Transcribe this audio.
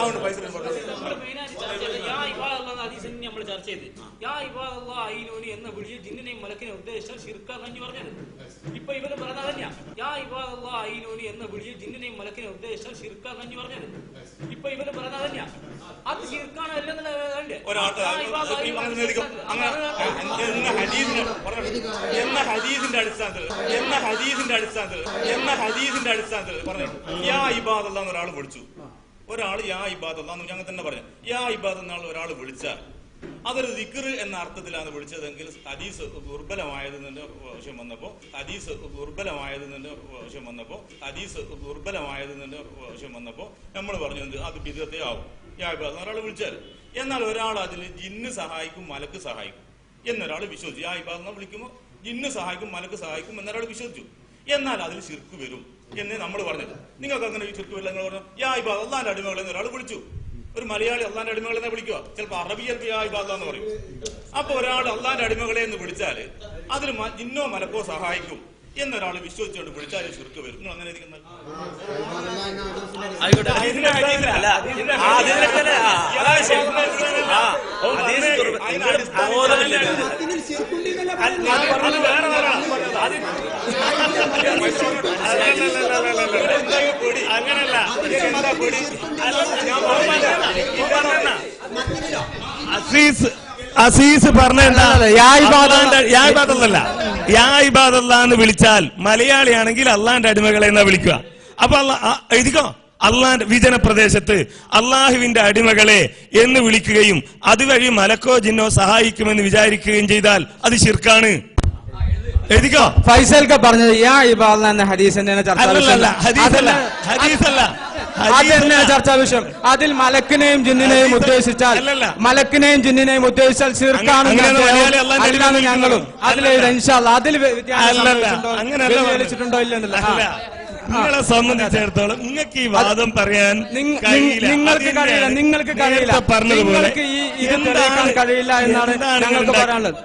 അതുകൊണ്ട് പൈസ നമ്മൾ ചർച്ച ചെയ്ത് എന്ന വിളിച്ച് ജിന്നിനെയും മലക്കിനെ ഉദ്ദേശിച്ചാൽ ശിർക്കാന്ന് പറഞ്ഞത്. ഇപ്പൊ ഇവര് പറഞ്ഞത് തന്നെയാ എന്ന വിളിച്ച് ജിന്നിനെയും മലക്കിനെ ഉദ്ദേശിച്ചാൽ ശിർക്കാന്ന് പറഞ്ഞത്. ഇപ്പൊ ഇവര് പറഞ്ഞത് തന്നെയാ അത് ശിർക്കാണ് അല്ലെന്നുള്ള ഹദീസിന്റെ അടിസ്ഥാനത്തിൽ പറഞ്ഞു യാ ഇബാദല്ലാ എന്നൊരാൾ വിളിച്ചു. ഒരാൾ യാ ഇബാദല്ലാ എന്ന് ഞങ്ങൾ തന്നെ പറഞ്ഞു. യാ ഇബാദ് എന്നാണ് ഒരാൾ വിളിച്ചാൽ അതൊരു ദിക്ർ എന്ന അർത്ഥത്തിലാണ് വിളിച്ചതെങ്കിൽ ഹദീസ് ദുർബലമായതിന്റെ വശം വന്നപ്പോ നമ്മൾ പറഞ്ഞു അത് ബിദ്അത്തേ ആവും യാ ഇബാദ് ഒരാൾ വിളിച്ചാൽ. എന്നാൽ ഒരാൾ അതിൽ ജിന്ന് സഹായിക്കും മലക്ക് സഹായിക്കും എന്നൊരാൾ വിശ്വസിച്ചു. യാ ഇബാദ് എന്ന് വിളിക്കുമ്പോൾ ജിന്ന് സഹായിക്കും മലക്ക് സഹായിക്കും എന്നൊരാൾ വിശ്വസിച്ചു. എന്നാൽ അതിൽ ശിർക്ക് വരും എന്ന് നമ്മൾ പറഞ്ഞത്. നിങ്ങൾക്ക് അങ്ങനെ ശിർക്ക് വരില്ല. നിങ്ങൾ പറഞ്ഞു യാ ഇബാദ് അല്ലാഹുവിന്റെ അടിമകളെ എന്നൊരാൾ വിളിച്ചു. ഒരു മലയാളി അള്ളാന്റെ അടിമകളെ എന്ന് വിളിക്കുക. ചിലപ്പോൾ അറബി ചിലപ്പോൾ യാ ഇബാദ് എന്ന് പറയും. അപ്പൊ ഒരാൾ അള്ളാന്റെ അടിമകളെ എന്ന് വിളിച്ചാല് അതിൽ ജിന്നോ മലക്കോ സഹായിക്കും എന്നൊരാൾ വിശ്വസിച്ചുകൊണ്ട് വിളിച്ചാൽ ശിർക്ക് വരും. നിങ്ങൾ അങ്ങനെ ഇരിക്കുന്നത് അങ്ങനല്ല. അസീസ് പറഞ്ഞ യാ ഇബാദല്ലാ എന്ന് വിളിച്ചാൽ മലയാളിയാണെങ്കിൽ അള്ളാന്റെ അടിമകളെ എന്നാ വിളിക്കുക. അപ്പൊ എഴുതിക്കോ അള്ളാന്റെ വിജന പ്രദേശത്ത് അള്ളാഹുവിന്റെ അടിമകളെ എന്ന് വിളിക്കുകയും അതുവഴി മലക്കോ ജിന്നോ സഹായിക്കുമെന്ന് വിചാരിക്കുകയും ചെയ്താൽ അത് ശിർക്കാണ്. എഴുതിക്കോ. ഫൈസൽക്ക് പറഞ്ഞത് യാ ഇബാദ് എന്ന ഹദീസിന്റെ ചർച്ചാ വിഷയം. അതിൽ മലക്കിനെയും ജിന്നിനെയും ഉദ്ദേശിച്ചാൽ ശിർക്കാണ് അല്ലാന്ന് ഞങ്ങളും അതിൽ ഇൻഷാ അല്ലാഹ് അതിൽ വ്യതിയാനിച്ചിട്ടുണ്ടോ ഇല്ലെന്നില്ല. നിങ്ങളെ സംബന്ധിച്ചിടത്തോളം നിങ്ങൾക്ക് ഈ വാദം പറയാൻ നിങ്ങൾക്ക് കഴിയില്ല പറഞ്ഞതുപോലെ കഴിയില്ല എന്നാണ് ഞങ്ങൾക്ക് പറയാനുള്ളത്.